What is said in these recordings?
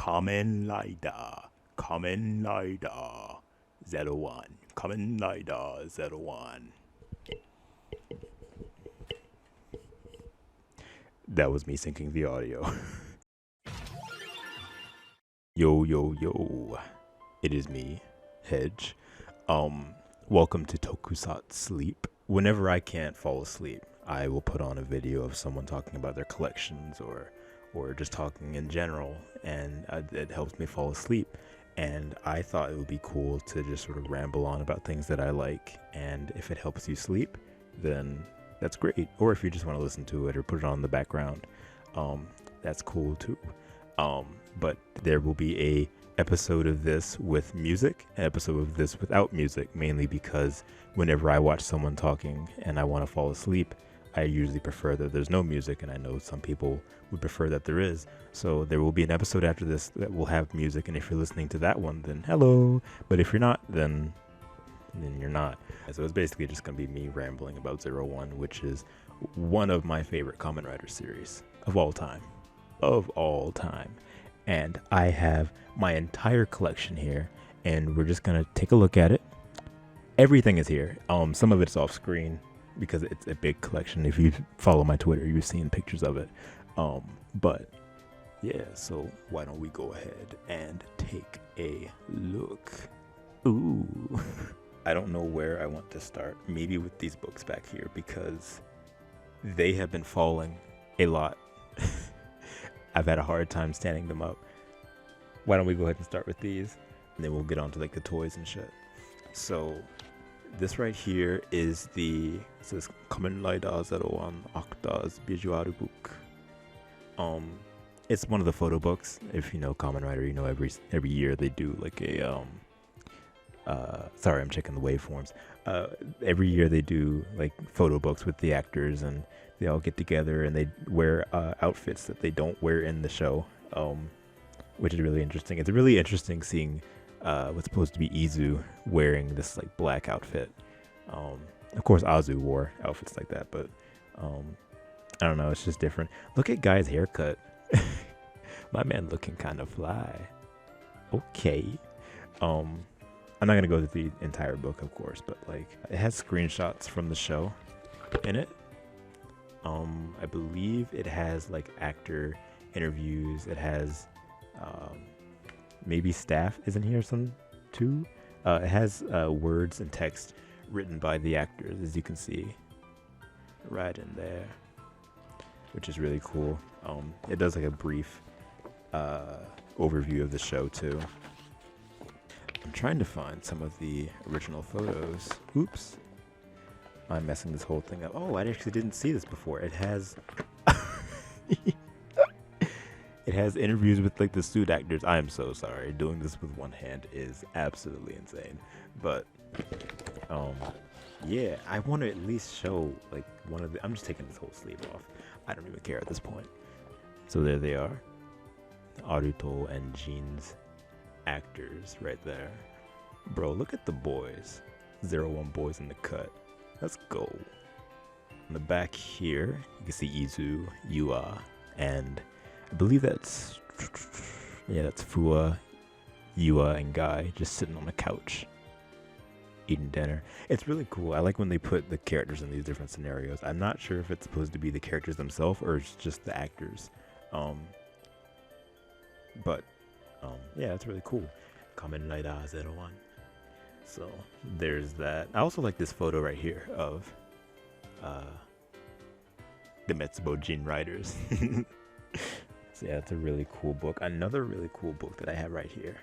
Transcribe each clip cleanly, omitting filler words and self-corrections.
Kamen Rider, Kamen Rider Zero One, Kamen Rider Zero One. That was me syncing the audio. Yo, yo, yo. It is me, Hedge. Welcome to TOKUSATSLEEP. Whenever I can't fall asleep, I will put on a video of someone talking about their collections or just talking in general, and it helps me fall asleep. And I thought it would be cool to just sort of ramble on about things that I like, and if it helps you sleep, then that's great. Or if you just want to listen to it or put it on in the background, that's cool too. But there will be a episode of this with music, an episode of this without music, mainly because whenever I watch someone talking and I want to fall asleep, I usually prefer that there's no music, and I know some people would prefer that there is. So there will be an episode after this that will have music, and if you're listening to that one, then hello. But if you're not, then you're not. So it's basically just going to be me rambling about Zero One, which is one of my favorite Kamen Rider series of all time. And I have my entire collection here, and we're just gonna take a look at it. Everything is here. Some of it's off screen because it's a big collection. If you follow my Twitter, you've seen pictures of it. But yeah, so why don't we go ahead and take a look. Ooh. I don't know where I want to start. Maybe with these books back here, because they have been falling a lot. I've had a hard time standing them up. Why don't we go ahead and start with these, and then we'll get on to like the toys and shit. So this right here is it says Kamen Rider Zero One Actors Visual Book. It's one of the photo books. If you know Kamen Rider, you know every year they do like a sorry, I'm checking the waveforms. Every year they do like photo books with the actors, and they all get together and they wear outfits that they don't wear in the show, which is really interesting. It's really interesting seeing what's supposed to be Izu wearing this like black outfit. Of course, Azu wore outfits like that, but I don't know. It's just different. Look at Guy's haircut. My man looking kind of fly. Okay. I'm not gonna go through the entire book, of course, but like it has screenshots from the show in it. I believe it has like actor interviews. It has maybe staff is in here some too. It has words and text written by the actors, as you can see right in there, which is really cool. It does like a brief overview of the show too. I'm trying to find some of the original photos. Oops. I'm messing this whole thing up. Oh, I actually didn't see this before. It has it has interviews with like the suit actors. I am so sorry. Doing this with one hand is absolutely insane. But yeah, I want to at least show like one of the I'm just taking this whole sleeve off. I don't even care at this point. So there they are. Aruto and Jin's actors right there. Bro, look at the boys. 01 boys in the cut. Let's go. On the back here, you can see Izu, Yua, and I believe that's Fua, Yua, and Guy just sitting on the couch eating dinner. It's really cool. I like when they put the characters in these different scenarios. I'm not sure if it's supposed to be the characters themselves or it's just the actors. But yeah, it's really cool. Kamen Rider Zero One. So there's that. I also like this photo right here of the Metsubo Jin riders. So yeah, it's a really cool book. Another really cool book that I have right here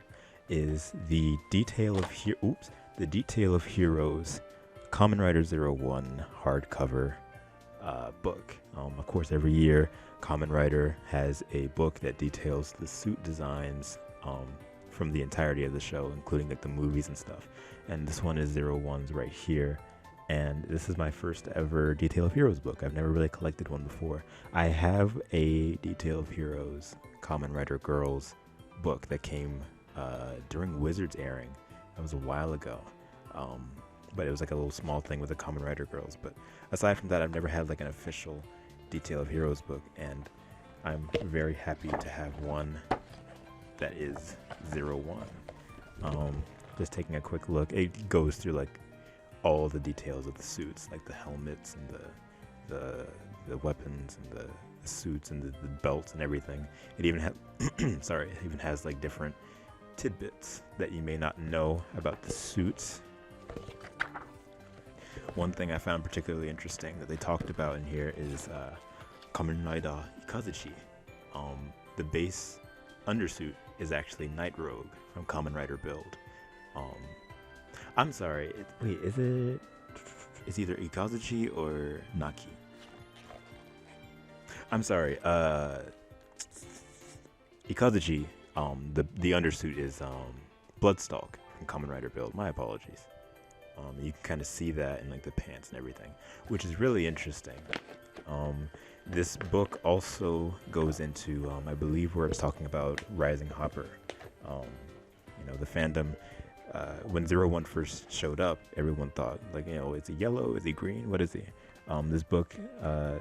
is the Detail of Heroes Kamen Rider Zero One hardcover book. Of course, every year Kamen Rider has a book that details the suit designs from the entirety of the show, including like the movies and stuff. And this one is Zero One's right here. And this is my first ever Detail of Heroes book. I've never really collected one before. I have a Detail of Heroes Kamen Rider Girls book that came during Wizards airing. That was a while ago. But it was like a little small thing with the Kamen Rider Girls. But aside from that, I've never had like an official Detail of Heroes book, and I'm very happy to have one that is 01. Just taking a quick look, it goes through like all the details of the suits, like the helmets and the weapons and the suits and the belts and everything. It even has sorry, it even has like different tidbits that you may not know about the suits. One thing I found particularly interesting that they talked about in here is Kamen Rider Ikazuchi. The base undersuit is actually Night Rogue from Kamen Rider Build. I'm sorry, wait, is it? It's either Ikazuchi or Naki. I'm sorry, Ikazuchi, the undersuit is Bloodstalk from Kamen Rider Build. My apologies. You can kind of see that in like the pants and everything, which is really interesting. This book also goes into, I believe, where it's talking about Rising Hopper. You know, the fandom. When 01 first showed up, everyone thought, like, you know, is he yellow? Is he green? What is he? This book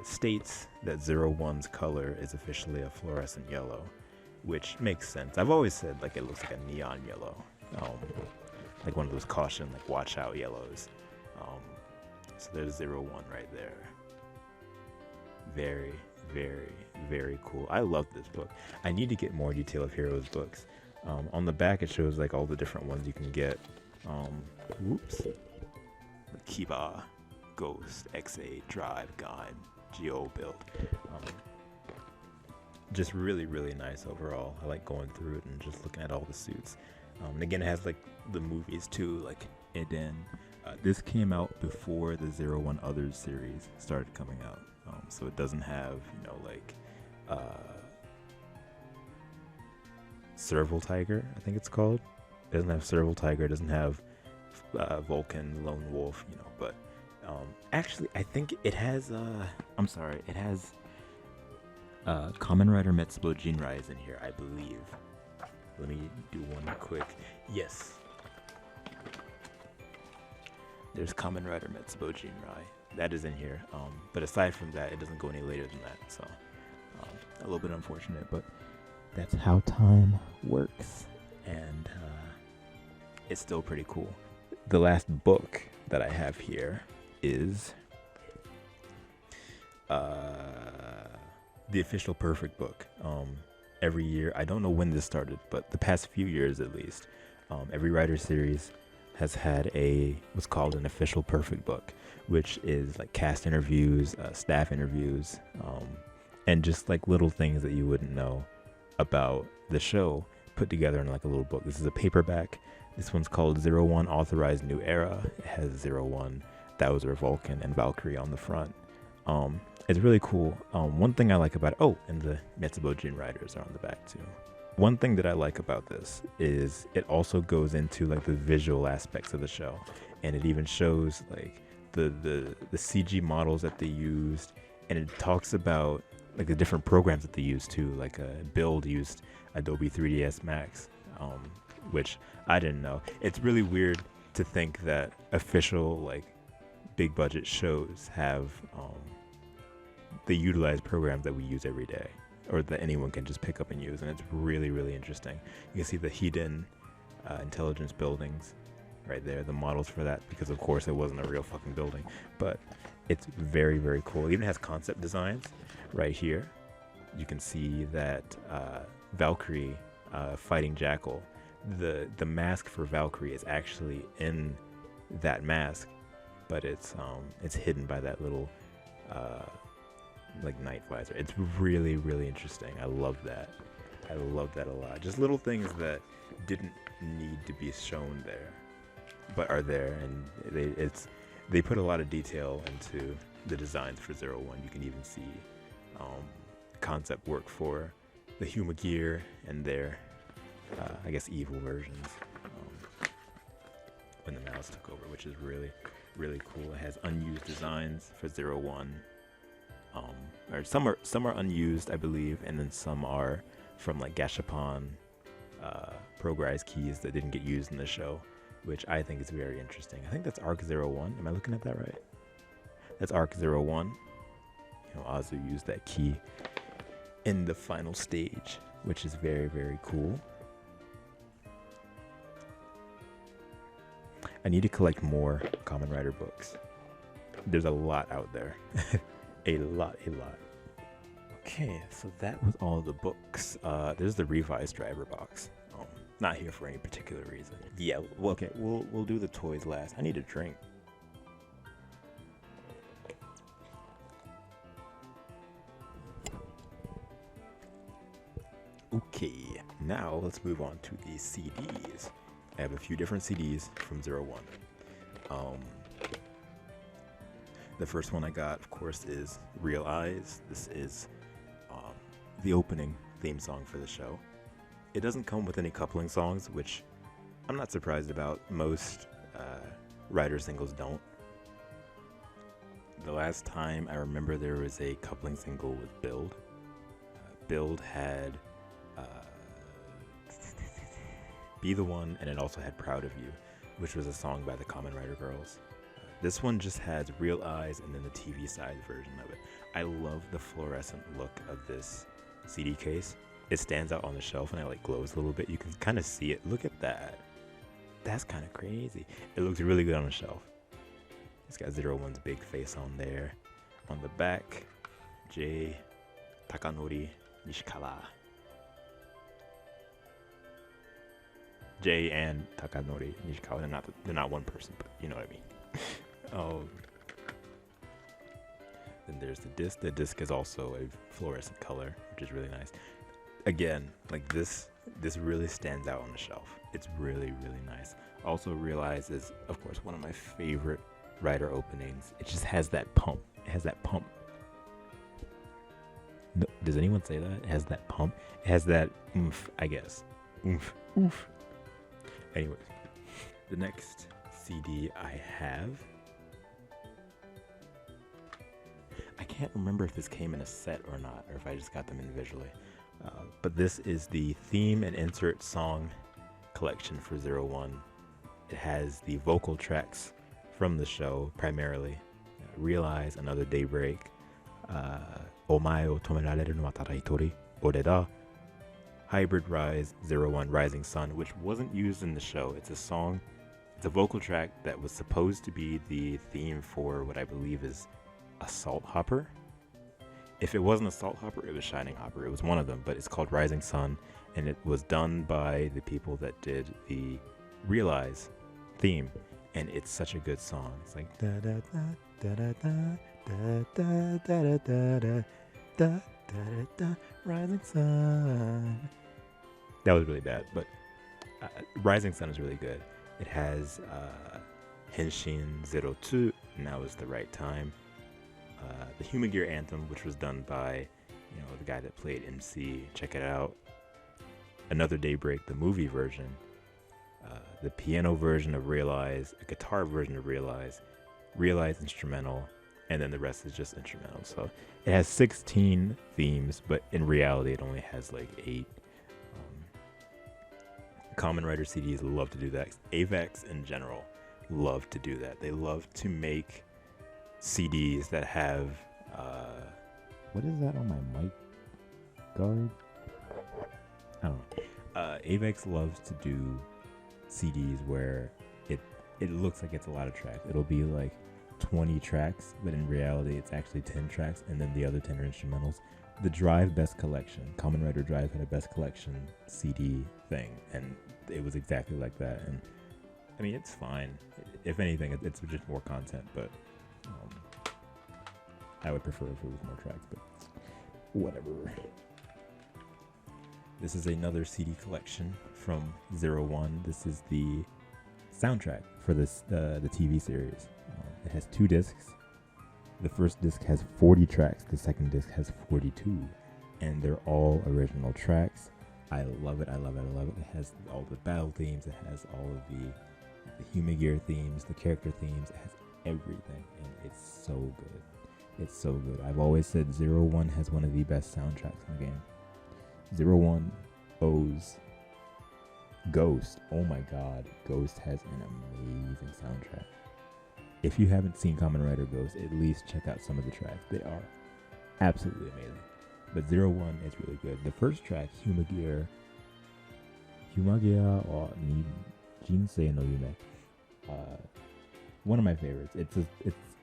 states that 01's color is officially a fluorescent yellow, which makes sense. I've always said, like, it looks like a neon yellow. Like one of those caution, like, watch out yellows. So there's 01 right there. Very, very, very cool. I love this book. I need to get more Detail of Heroes books. On the back, it shows like all the different ones you can get. Whoops. Kiba, Ghost, XA, Drive, Guide, Geo Build. Just really, really nice overall. I like going through it and just looking at all the suits. And again, it has like the movies too, like Eden. This came out before the 01 Others series started coming out. So it doesn't have, you know, like Serval Tiger, I think it's called. It doesn't have Serval Tiger, it doesn't have Vulcan, Lone Wolf, you know, but actually I think it has I'm sorry, it has Kamen Rider Metsubo Jinrai is in here, I believe. Let me do one quick. Yes. There's Kamen Rider Metsubo Jinrai. That is in here. But aside from that, it doesn't go any later than that. So a little bit unfortunate, but that's how time works. And it's still pretty cool. The last book that I have here is the official Perfect book. Every year, I don't know when this started, but the past few years at least, every writer series has had what's called an official Perfect book, which is like cast interviews, staff interviews, and just like little things that you wouldn't know about the show put together in like a little book. This is a paperback. This one's called 01 Authorized New Era. It has 01 Thouser, Vulcan, and Valkyrie on the front. It's really cool. One thing I like about it, and the Metsubo Jin Riders are on the back too. One thing that I like about this is it also goes into like the visual aspects of the show, and it even shows like the CG models that they used, and it talks about like the different programs that they used too. Like Build used Adobe 3ds Max, which I didn't know. It's really weird to think that official like big budget shows have they utilize programs that we use every day, or that anyone can just pick up and use, and it's really, really interesting. You can see the hidden intelligence buildings right there, the models for that, because of course it wasn't a real fucking building, but it's very, very cool. It even has concept designs right here. You can see that Valkyrie fighting Jackal, the mask for Valkyrie is actually in that mask, but it's hidden by that little like night visor. It's really, really interesting. I love that. I love that a lot. Just little things that didn't need to be shown there, but are there, and they put a lot of detail into the designs for 01. You can even see concept work for the Huma gear and their I guess evil versions when the mouse took over, which is really, really cool. It has unused designs for 01. Or some are unused, I believe, and then some are from like Gashapon Progrise keys that didn't get used in the show, which I think is very interesting. I think that's Arc 01. Am I looking at that right? That's Arc 01. You know, Azu used that key in the final stage, which is very, very cool. I need to collect more Kamen Rider books. There's a lot out there. a lot. Okay, so that was all the books. There's the revised driver box. Not here for any particular reason. Yeah, well, okay, we'll do the toys last. I need a drink. Okay, now let's move on to the CDs. I have a few different CDs from Zero One. The first one I got, of course, is Real Eyes. This is the opening theme song for the show. It doesn't come with any coupling songs, which I'm not surprised about. Most Rider singles don't. The last time I remember there was a coupling single was Build. Build had Be the One, and it also had Proud of You, which was a song by the Kamen Rider Girls. This one just has Real Eyes and then the TV side version of it. I love the fluorescent look of this CD case. It stands out on the shelf and it like glows a little bit. You can kind of see it. Look at that. That's kind of crazy. It looks really good on the shelf. It's got Zero One's big face on there. On the back, J, Takanori, Nishikawa. Jay and Takanori Nishikawa. They're not one person, but you know what I mean. Then there's the disc. The disc is also a fluorescent color, which is really nice. Again, like this really stands out on the shelf. It's really, really nice. Also Realize is, of course, one of my favorite Rider openings. It just has that pump. It has that pump. No, does anyone say that? It has that pump. It has that oomph, I guess. Oomph. Anyways, the next CD I have, I can't remember if this came in a set or not, or if I just got them individually. But this is the theme and insert song collection for Zero One. It has the vocal tracks from the show primarily. Realize, Another Daybreak, Omae o tomerareru no wa tada hitori, Ore da, Hybrid Rise, Zero One, Rising Sun, which wasn't used in the show. It's a song, it's a vocal track that was supposed to be the theme for what I believe is Assault Hopper. If it wasn't Assault Hopper, it was Shining Hopper. It was one of them, but it's called Rising Sun, and it was done by the people that did the Realize theme, and it's such a good song. It's like da da da da da da da da da da da da da Rising Sun. That was really bad, but Rising Sun is really good. It has Henshin 02, Now is the Right Time. The Human Gear Anthem, which was done by, the guy that played MC. Check it out. Another Daybreak, the movie version. The piano version of Realize, a guitar version of Realize, Realize instrumental, and then the rest is just instrumental. So it has 16 themes, but in reality it only has like 8. Kamen Rider CDs love to do that. AVEX in general love to do that. They love to make CDs that have what is that on my mic guard? I don't know. AVEX loves to do CDs where it looks like it's a lot of tracks. It'll be like 20 tracks, but in reality it's actually 10 tracks, and then the other 10 are instrumentals. The Drive Best Collection, Kamen Rider Drive had a Best Collection CD thing, and it was exactly like that. And I mean, it's fine. If anything, it's just more content, but I would prefer if it was more tracks, but whatever. This is another CD collection from Zero One. This is the soundtrack for the TV series. It has 2 discs. The first disc has 40 tracks. The second disc has 42. And they're all original tracks. I love it. It has all the battle themes. It has all of the Human Gear themes, the character themes. It has everything. And it's so good. It's so good. I've always said Zero One has one of the best soundtracks in the game. Zero One owes Ghost. Oh my god. Ghost has an amazing soundtrack. If you haven't seen Kamen Rider Ghost, at least check out some of the tracks. They are absolutely amazing. But Zero One is really good. The first track, Humagia or Jinsei no Yume. One of my favorites. It's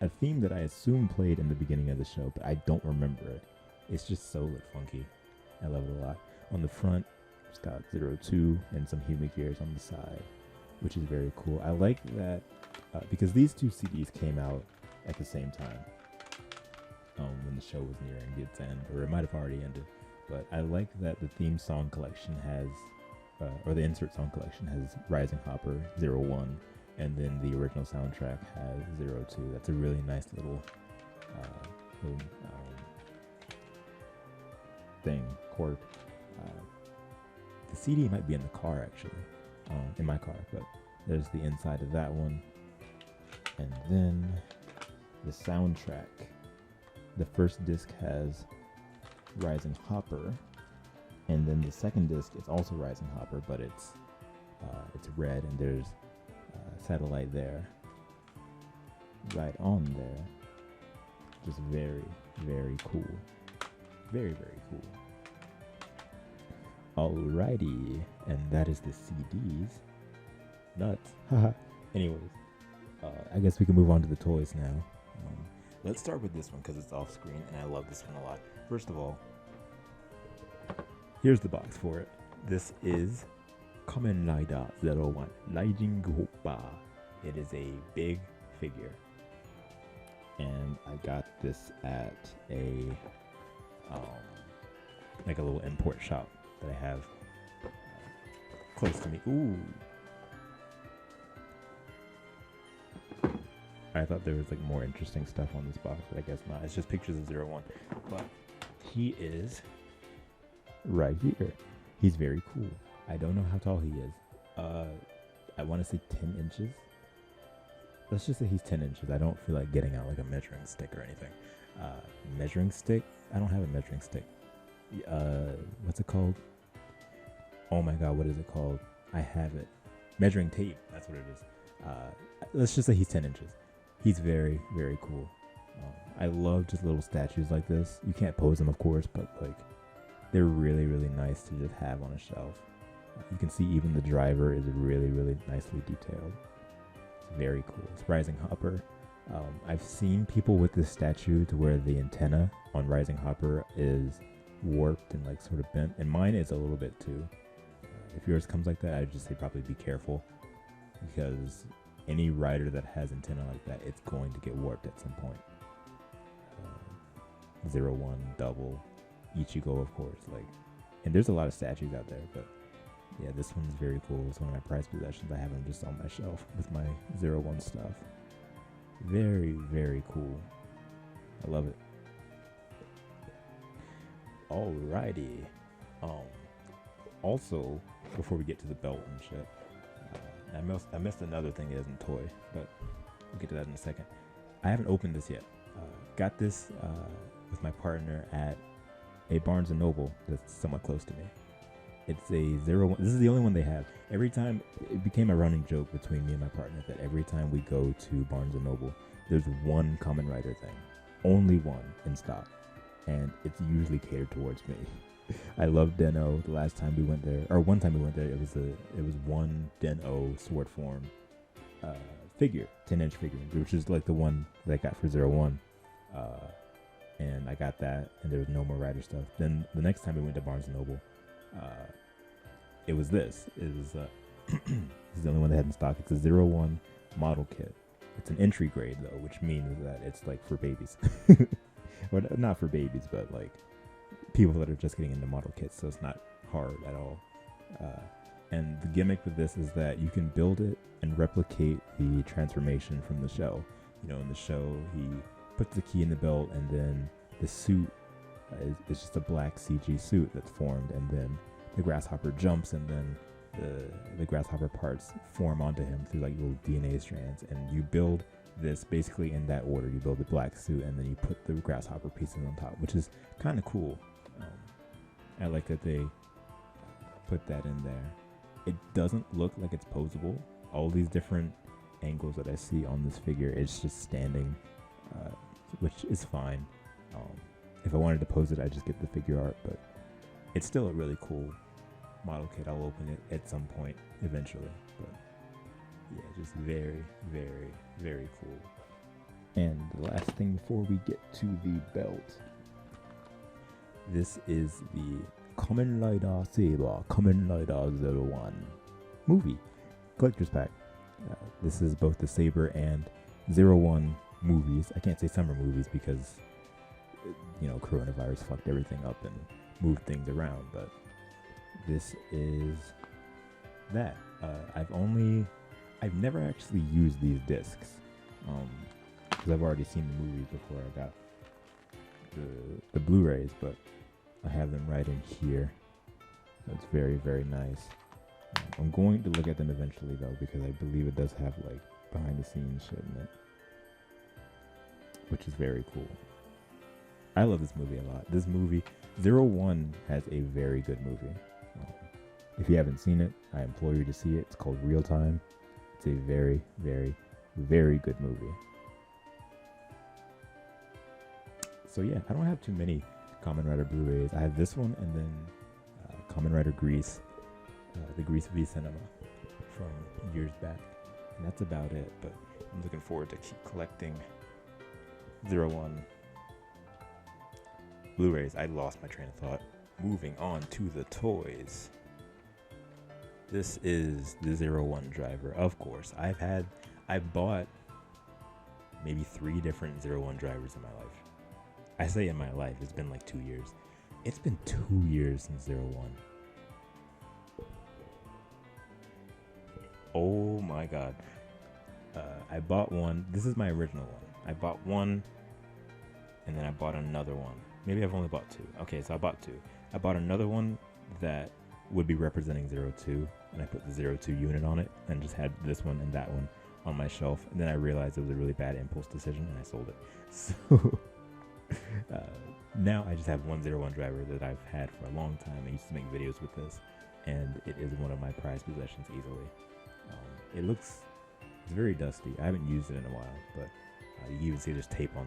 a theme that I assume played in the beginning of the show, but I don't remember it. It's just so funky. I love it a lot. On the front, it's got 02 and some Human gears on the side, which is very cool. I like that because these two CDs came out at the same time when the show was nearing its end, or it might have already ended. But I like that the theme song collection has, or the insert song collection has Rising Hopper 01, and then the original soundtrack has 02. That's a really nice little thing, chord. The CD might be in the car, actually, in my car, but there's the inside of that one. And then the soundtrack. The first disc has Rising Hopper, and then the second disc is also Rising Hopper, but it's red, and there's satellite there, right on there. Just very, very cool. Very, very cool. Alrighty, and that is the CDs. Nuts. Haha. Anyways, I guess we can move on to the toys now. Let's start with this one because it's off screen and I love this one a lot. First of all, here's the box for it. This is Kamen Rider Zero One Raijin Hoppa. It is a big figure, and I got this at a like a little import shop that I have close to me. Ooh. I thought there was like more interesting stuff on this box, but I guess not. It's just pictures of 01. But he is right here. He's very cool. I don't know how tall he is. I want to say 10 inches. Let's just say he's 10 inches. I don't feel like getting out like a measuring stick or anything. Measuring stick? I don't have a measuring stick. What's it called? Oh my god, what is it called? I have it. Measuring tape. That's what it is. Let's just say he's 10 inches. He's very, very cool. I love just little statues like this. You can't pose them, of course, but like they're really, really nice to just have on a shelf. You can see even the driver is really, really nicely detailed. It's very cool. It's Rising Hopper. I've seen people with this statue to where the antenna on Rising Hopper is warped and like sort of bent, and mine is a little bit too. If yours comes like that, I'd just say probably be careful, because any rider that has antenna like that, it's going to get warped at some point. 01, double, Ichigo, of course. Like, and there's a lot of statues out there, but yeah, this one's very cool. It's one of my prized possessions. I have them just on my shelf with my 01 stuff. Very, very cool. I love it. Alrighty. Also, before we get to the belt and shit, I missed another thing that isn't a toy, but we'll get to that in a second. I haven't opened this yet. Got this with my partner at a Barnes & Noble that's somewhat close to me. It's a 01. This is the only one they have. Every time, it became a running joke between me and my partner that every time we go to Barnes & Noble, there's one Kamen Rider thing. Only one in stock. And it's usually catered towards me. I love Den-O. The last time we went there, or one time we went there, it was one Den-O sword form figure, 10-inch figure, which is like the one that I got for 01. And I got that, and there was no more Rider stuff. Then the next time we went to Barnes & Noble, it was this. It was this is the only one they had in stock. It's a 01 model kit. It's an entry grade though, which means that it's like for babies. Or not for babies, but like people that are just getting into model kits, so it's not hard at all. And the gimmick with this is that you can build it and replicate the transformation from the show. You know, in the show, he puts the key in the belt, and then the suit is just a black CG suit that's formed, and then the grasshopper jumps, and then the grasshopper parts form onto him through like little DNA strands, and you build this basically in that order. You build the black suit, and then you put the grasshopper pieces on top, which is kind of cool. I like that they put that in there. It doesn't look like it's posable. All these different angles that I see on this figure, it's just standing, which is fine. If I wanted to pose it, I'd just get the figure art, but it's still a really cool model kit. I'll open it at some point eventually, but Yeah, just very, very, very cool. And the last thing before we get to the belt, this is the Kamen Rider Saber, Kamen Rider Zero One movie collector's pack. This is both the Saber and Zero One movies. I can't say summer movies because, coronavirus fucked everything up and moved things around, but this is that. I've never actually used these discs, because I've already seen the movies before I got the Blu-rays, but I have them right in here. That's very, very nice. I'm going to look at them eventually though, because I believe it does have like behind the scenes shit in it, which is very cool. I love this movie a lot. This movie, Zero One, has a very good movie. If you haven't seen it, I implore you to see it. It's called Real Time. It's a very, very, very good movie. So yeah, I don't have too many Kamen Rider Blu-rays. I have this one and then Kamen Rider Grease, the Grease V Cinema from years back. And that's about it, but I'm looking forward to keep collecting Zero One Blu-rays. I lost my train of thought. Moving on to the toys. This is the Zero One driver, of course. I bought maybe 3 different Zero One drivers in my life. I say in my life, it's been like 2 years. It's been 2 years since Zero One. Oh my god. I bought one. This is my original one. I bought one, and then I bought another one. Maybe I've only bought 2. Okay, so I bought 2. I bought another one that would be representing 02, and I put the 02 unit on it, and just had this one and that one on my shelf. And then I realized it was a really bad impulse decision, and I sold it. So now I just have 101 driver that I've had for a long time. I used to make videos with this, and it is one of my prized possessions easily. It's very dusty. I haven't used it in a while, but you can even see there's tape on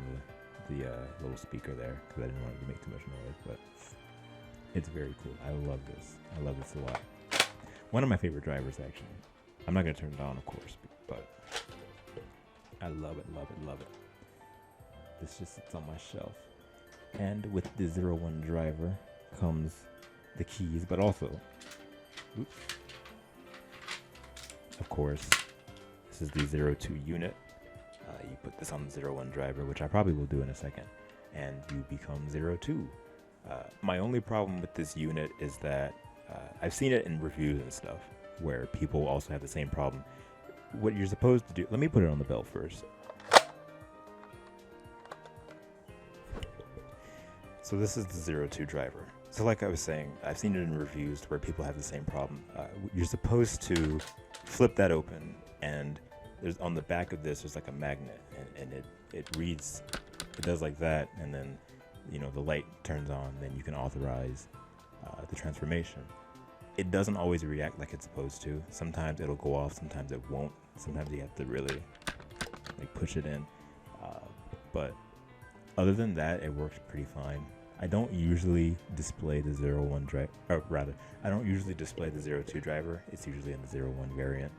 the little speaker there because I didn't want it to make too much noise, but it's very cool. I love this. I love this a lot. One of my favorite drivers, actually. I'm not going to turn it on, of course, but I love it, love it, love it. This just sits on my shelf. And with the 01 driver comes the keys, but also, oops, of course, this is the 02 unit. You put this on the 01 driver, which I probably will do in a second, and you become 02. My only problem with this unit is that I've seen it in reviews and stuff where people also have the same problem. What you're supposed to do, let me put it on the belt first. So this is the 02 driver. So like I was saying, I've seen it in reviews where people have the same problem. You're supposed to flip that open, and there's on the back of this, there's like a magnet, and it reads, it does like that, and then the light turns on, then you can authorize the transformation. It doesn't always react like it's supposed to. Sometimes it'll go off, sometimes it won't. Sometimes you have to really push it in. But other than that, it works pretty fine. I don't usually display the 01 driver, or rather, I don't usually display the 02 driver. It's usually in the 01 variant,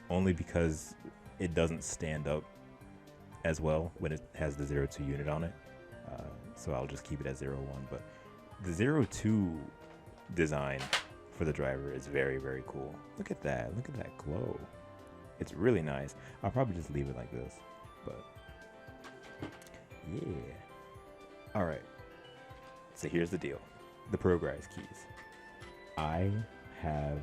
only because it doesn't stand up as well when it has the 02 unit on it. So I'll just keep it as 01. But the 02 design for the driver is very, very cool. Look at that. Look at that glow. It's really nice. I'll probably just leave it like this. But yeah. All right. So here's the deal. The Progrise keys. I have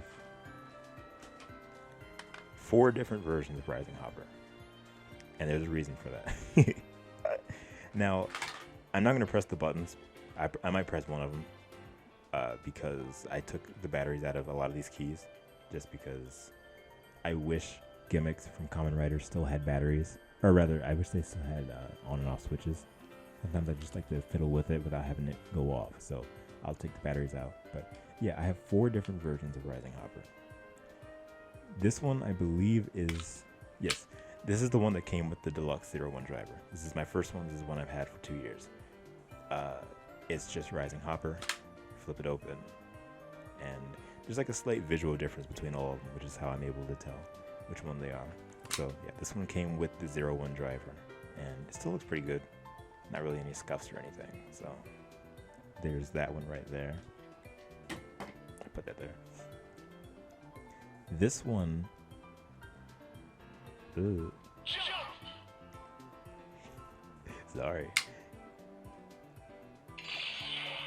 4 different versions of Rising Hopper. And there's a reason for that. Now, I'm not going to press the buttons. I might press one of them because I took the batteries out of a lot of these keys just because I wish gimmicks from Kamen Rider still had batteries. Or rather, I wish they still had on and off switches. Sometimes I just like to fiddle with it without having it go off. So I'll take the batteries out. But yeah, I have 4 different versions of Rising Hopper. This one, I believe, is... Yes, this is the one that came with the Deluxe 01 driver. This is my first one. This is one I've had for 2 years. It's just Rising Hopper. Flip it open. And there's like a slight visual difference between all of them, which is how I'm able to tell which one they are. So yeah, this one came with the 01 driver, and it still looks pretty good. Not really any scuffs or anything. So there's that one right there. I put that there. This one, ooh. Sorry.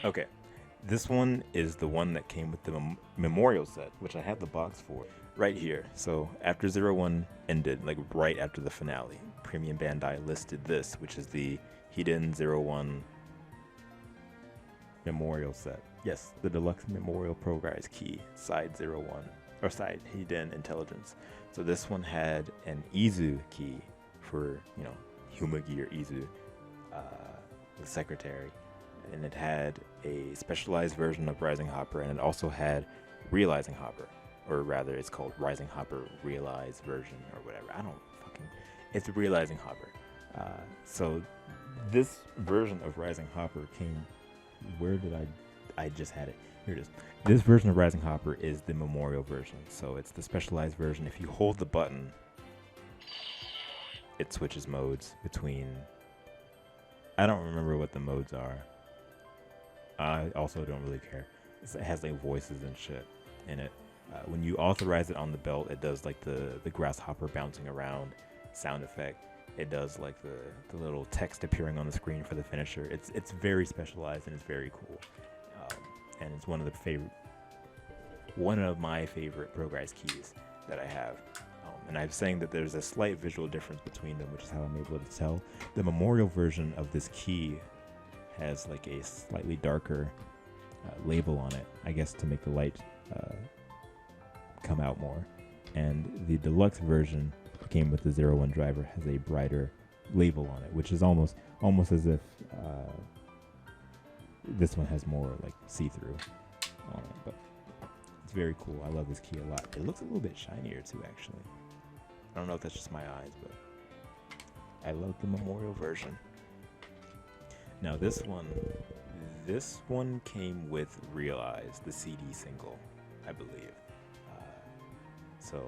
Okay, this one is the one that came with the memorial set, which I have the box for right here. So after 01 ended, like right after the finale, Premium Bandai listed this, which is the Hiden 01 memorial set. Yes, the deluxe memorial progress key, side 01, or side Hiden intelligence. So this one had an Izu key for, you know, Humagi or Izu, the secretary. And it had a specialized version of Rising Hopper, and it also had Realizing Hopper, or rather it's called Rising Hopper Realized version or whatever. I don't fucking, it's Realizing Hopper. So this version of Rising Hopper came, where did I just had it. Here it is. This version of Rising Hopper is the memorial version. So it's the specialized version. If you hold the button, it switches modes between, I don't remember what the modes are. I also don't really care. It has like voices and shit in it. When you authorize it on the belt, it does like the grasshopper bouncing around sound effect. It does like the little text appearing on the screen for the finisher. It's very specialized and it's very cool. And it's one of my favorite progress keys that I have. And I'm saying that there's a slight visual difference between them, which is how I'm able to tell. The memorial version of this key has like a slightly darker label on it, I guess to make the light come out more. And the deluxe version came with the 01 driver, has a brighter label on it, which is almost as if this one has more like see-through on it. But it's very cool. I love this key a lot. It looks a little bit shinier too, actually. I don't know if that's just my eyes, but I love the memorial version. Now this one came with Realize, the CD single, I believe. So,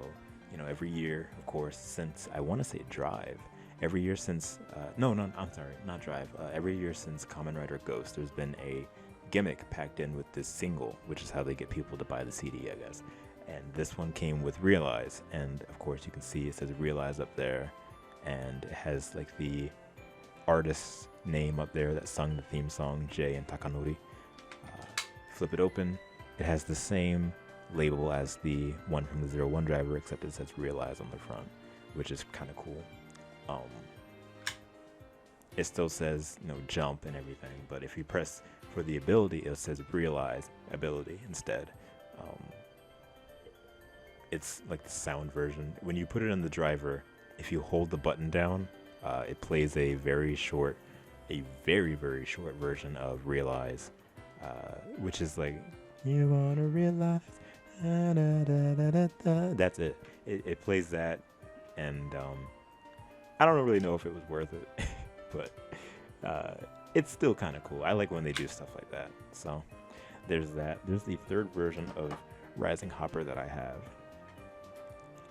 you know, every year, of course, since, I want to say Drive, every year since, I'm sorry, not Drive, every year since Kamen Rider Ghost, there's been a gimmick packed in with this single, which is how they get people to buy the CD, I guess. And this one came with Realize, and of course you can see it says Realize up there, and it has like the artist's name up there that sung the theme song, Jay and Takanori. Flip it open, it has the same label as the one from the 01 driver, except it says Realize on the front, which is kind of cool. It still says, you know, jump and everything, but if you press for the ability, it says Realize ability instead. It's like the sound version. When you put it in the driver, if you hold the button down, it plays a very, very short version of Realize, which is like, you wanna realize, da, da, da, da, da, da. That's it. It plays that, and I don't really know if it was worth it, but it's still kind of cool. I like when they do stuff like that. So there's that. There's the third version of Rising Hopper that I have.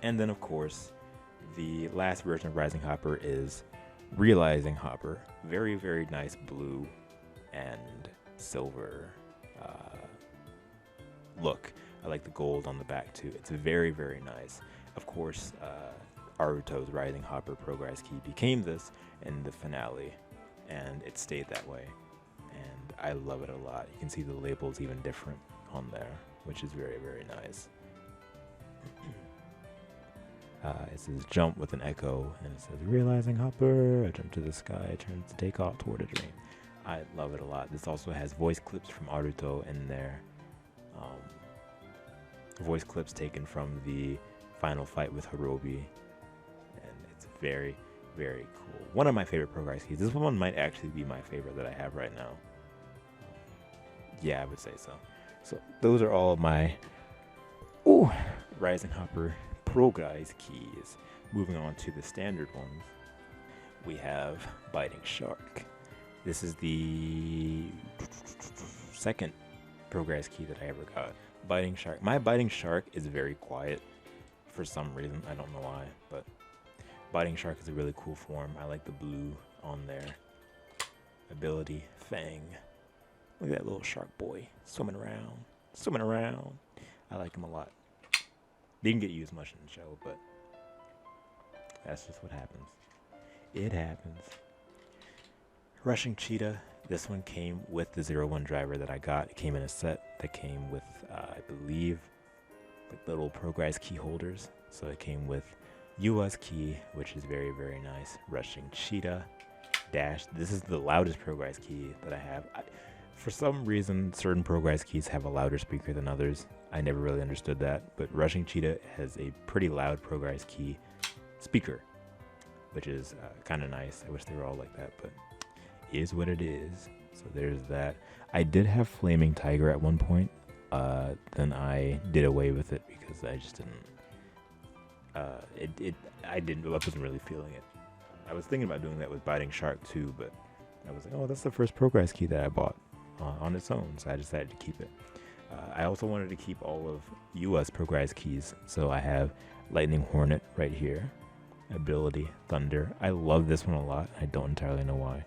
And then, of course, the last version of Rising Hopper is Realizing Hopper. Very, very nice blue and silver look. I like the gold on the back, too. It's very, very nice. Of course, Aruto's Rising Hopper progress key became this in the finale, and it stayed that way. And I love it a lot. You can see the label's even different on there, which is very, very nice. It says jump with an echo, and it says Realizing Hopper, I jump to the sky, turns to take off toward a dream. I love it a lot. This also has voice clips from Aruto in there. Voice clips taken from the final fight with Hirobi, and it's very, very cool. One of my favorite progress keys. This one might actually be my favorite that I have right now. Yeah, I would say so. So those are all of my Rising Hopper progress keys. Moving on to the standard ones, we have Biting Shark. This is the second progress key that I ever got. Biting Shark. My Biting Shark is very quiet for some reason. I don't know why, but Biting Shark is a really cool form. I like the blue on there. Ability, Fang. Look at that little shark boy swimming around. Swimming around. I like him a lot. Didn't get used much in the show, but that's just what happens. It happens. Rushing Cheetah. This one came with the 01 driver that I got. It came in a set that came with, I believe, like little Progress key holders. So it came with US key, which is very, very nice. Rushing Cheetah. Dash. This is the loudest Progress key that I have. For some reason, certain Progress keys have a louder speaker than others. I never really understood that, but Rushing Cheetah has a pretty loud Progress key speaker, which is kind of nice. I wish they were all like that, but it is what it is. So there's that. I did have Flaming Tiger at one point. Then I did away with it because I just didn't. I wasn't really feeling it. I was thinking about doing that with Biting Shark too, but I was like, oh, that's the first Progress key that I bought on its own, so I decided to keep it. I also wanted to keep all of US Progress keys, so I have Lightning Hornet right here. Ability, Thunder. I love this one a lot. I don't entirely know why.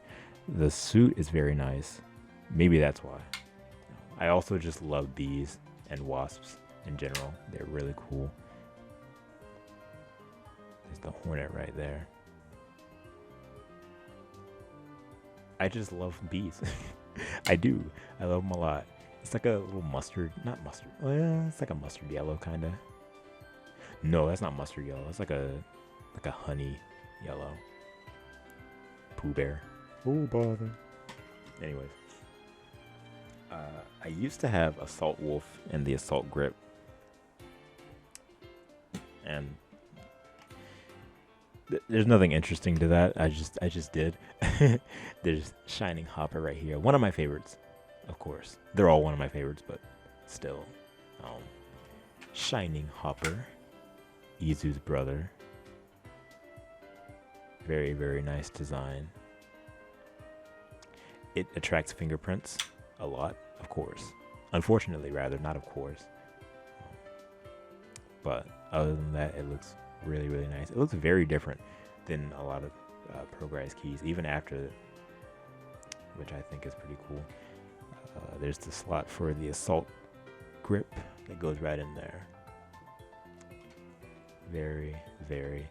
The suit is very nice. Maybe that's why. I also just love bees and wasps in general. They're really cool. There's the Hornet right there. I just love bees. I do. I love them a lot. It's like a little mustard, not mustard. It's like a mustard yellow kind of. No, that's not mustard yellow. It's like a honey yellow. Pooh Bear. Oh bother. Anyways, I used to have Assault Wolf and the Assault Grip, and there's nothing interesting to that. I just did. There's Shining Hopper right here. One of my favorites, of course. They're all one of my favorites, but still. Shining Hopper. Izu's brother. Very, very nice design. It attracts fingerprints a lot, of course. Unfortunately, rather, not of course. But other than that, it looks really, really nice. It looks very different than a lot of Progress keys, even after, which I think is pretty cool. There's the slot for the Assault Grip that goes right in there. Very, very,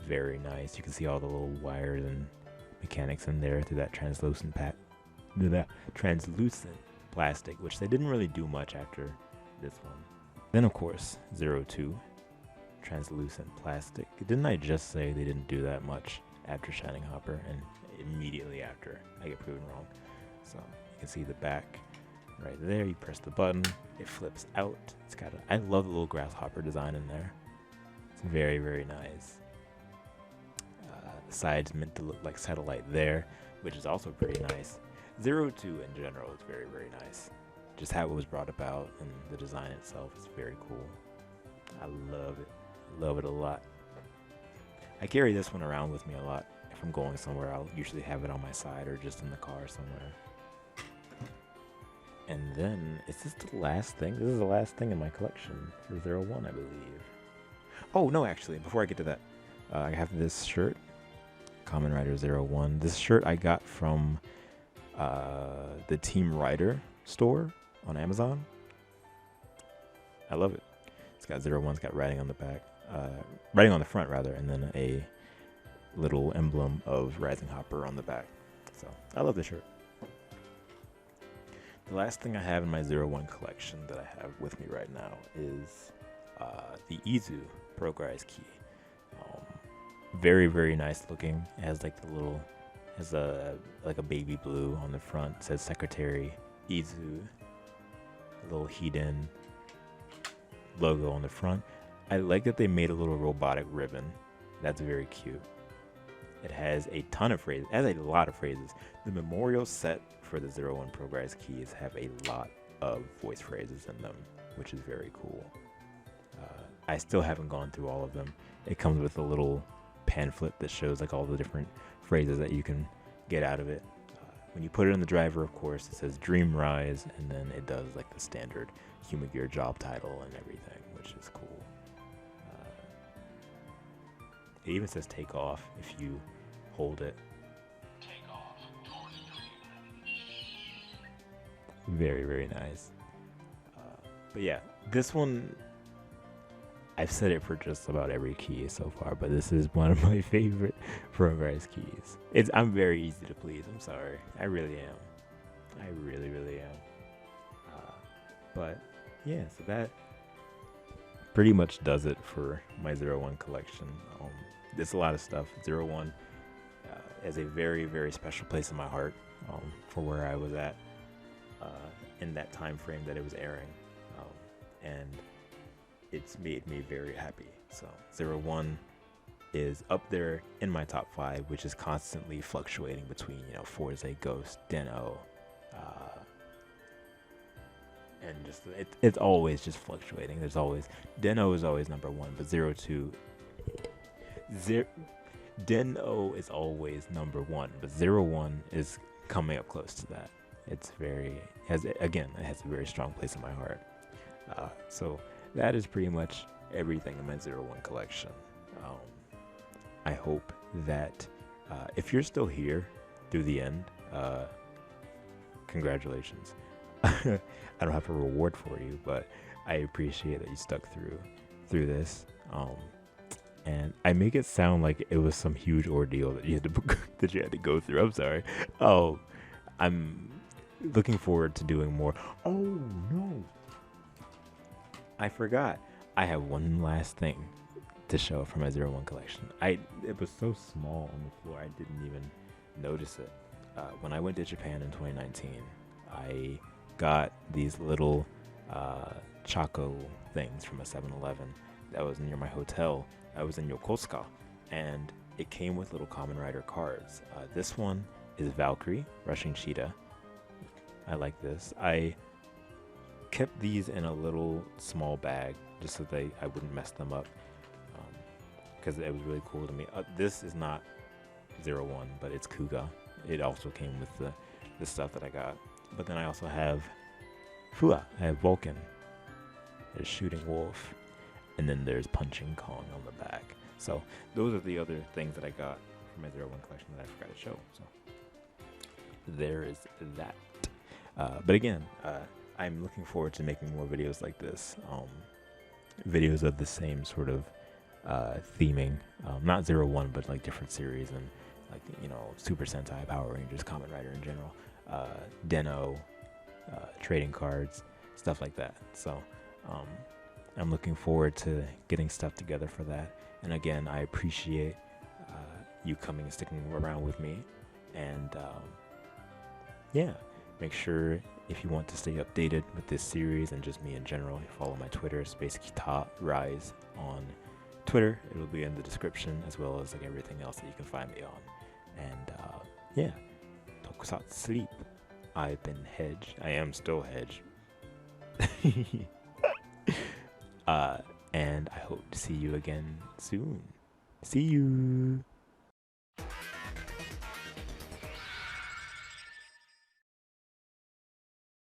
very nice. You can see all the little wires and mechanics in there through that translucent plastic, which they didn't really do much after this one. Then, of course, 02. Translucent plastic. Didn't I just say they didn't do that much after Shining Hopper, and immediately after I get proven wrong? So you can see the back right there. You press the button, it flips out. It's got I love the little grasshopper design in there. It's very, very nice. The side's meant to look like satellite there, which is also pretty nice. 02 in general is very, very nice. Just how it was brought about and the design itself is very cool. I love it. Love it a lot. I carry this one around with me a lot. If I'm going somewhere, I'll usually have it on my side or just in the car somewhere. And then, is this the last thing? This is the last thing in my collection for 01, I believe. Oh, no, actually, before I get to that, I have this shirt, Kamen Rider 01. This shirt I got from the Team Rider store on Amazon. I love it. It's got 01, it's got writing on the back. Writing on the front, rather, and then a little emblem of Rising Hopper on the back. So, I love this shirt. The last thing I have in my 01 collection that I have with me right now is the Izu Progress key. Very, very nice looking. It has like the little, like a baby blue on the front. It says Secretary Izu. A little Hiden logo on the front. I like that they made a little robotic ribbon. That's very cute. It has a ton of phrases. It has a lot of phrases. The memorial set for the 01 Progress keys have a lot of voice phrases in them, which is very cool. I still haven't gone through all of them. It comes with a little pamphlet that shows like all the different phrases that you can get out of it. When you put it in the driver, of course, it says Dream Rise, and then it does like the standard Human Gear job title and everything, which is cool. It even says take off if you hold it. Very, very nice. But yeah, this one, I've said it for just about every key so far, but this is one of my favorite Fromrise keys. I'm very easy to please. I'm sorry. I really am. I really, really am. But yeah, so that pretty much does it for my 01 collection. There's a lot of stuff. 01 has a very, very special place in my heart for where I was at in that time frame that it was airing. And it's made me very happy. So 01 is up there in my top 5, which is constantly fluctuating between, Forza, Ghost, Den-O, and just it's always just fluctuating. There's always Den-O is always number 1, but 02 Den-O is always number 1, but 01 is coming up close to that. It has a very strong place in my heart. So that is pretty much everything in my 01 collection. I hope that if you're still here through the end, congratulations. I don't have a reward for you, but I appreciate that you stuck through this. And I make it sound like it was some huge ordeal that you had to go through. I'm sorry. Oh, I'm looking forward to doing more. Oh no, I forgot. I have one last thing to show from my 01 collection. It was so small on the floor, I didn't even notice it. When I went to Japan in 2019, I got these little Choco things from a 7-Eleven that was near my hotel. I was in Yokosuka, and it came with little Kamen Rider cards. This one is Valkyrie, Rushing Cheetah. I like this. I kept these in a little small bag just so I wouldn't mess them up, because it was really cool to me. This is not 01, but it's Kuga. It also came with the stuff that I got. But then I also have Fua. I have Vulcan. There's Shooting Wolf. And then there's Punching Kong on the back. So those are the other things that I got from my 01 collection that I forgot to show. So there is that. But again, I'm looking forward to making more videos like this. Videos of the same sort of theming. Not 01, but like different series and like, Super Sentai, Power Rangers, Kamen Rider in general. Den-O, trading cards, stuff like that. So I'm looking forward to getting stuff together for that. And again, I appreciate you coming and sticking around with me. And yeah, make sure if you want to stay updated with this series and just me in general, you follow my Twitter, Space Kita Rise on Twitter. It'll be in the description, as well as like everything else that you can find me on. And yeah, TOKUSATSLEEP. I've been Hedge. I am still Hedge. And I hope to see you again soon. See you.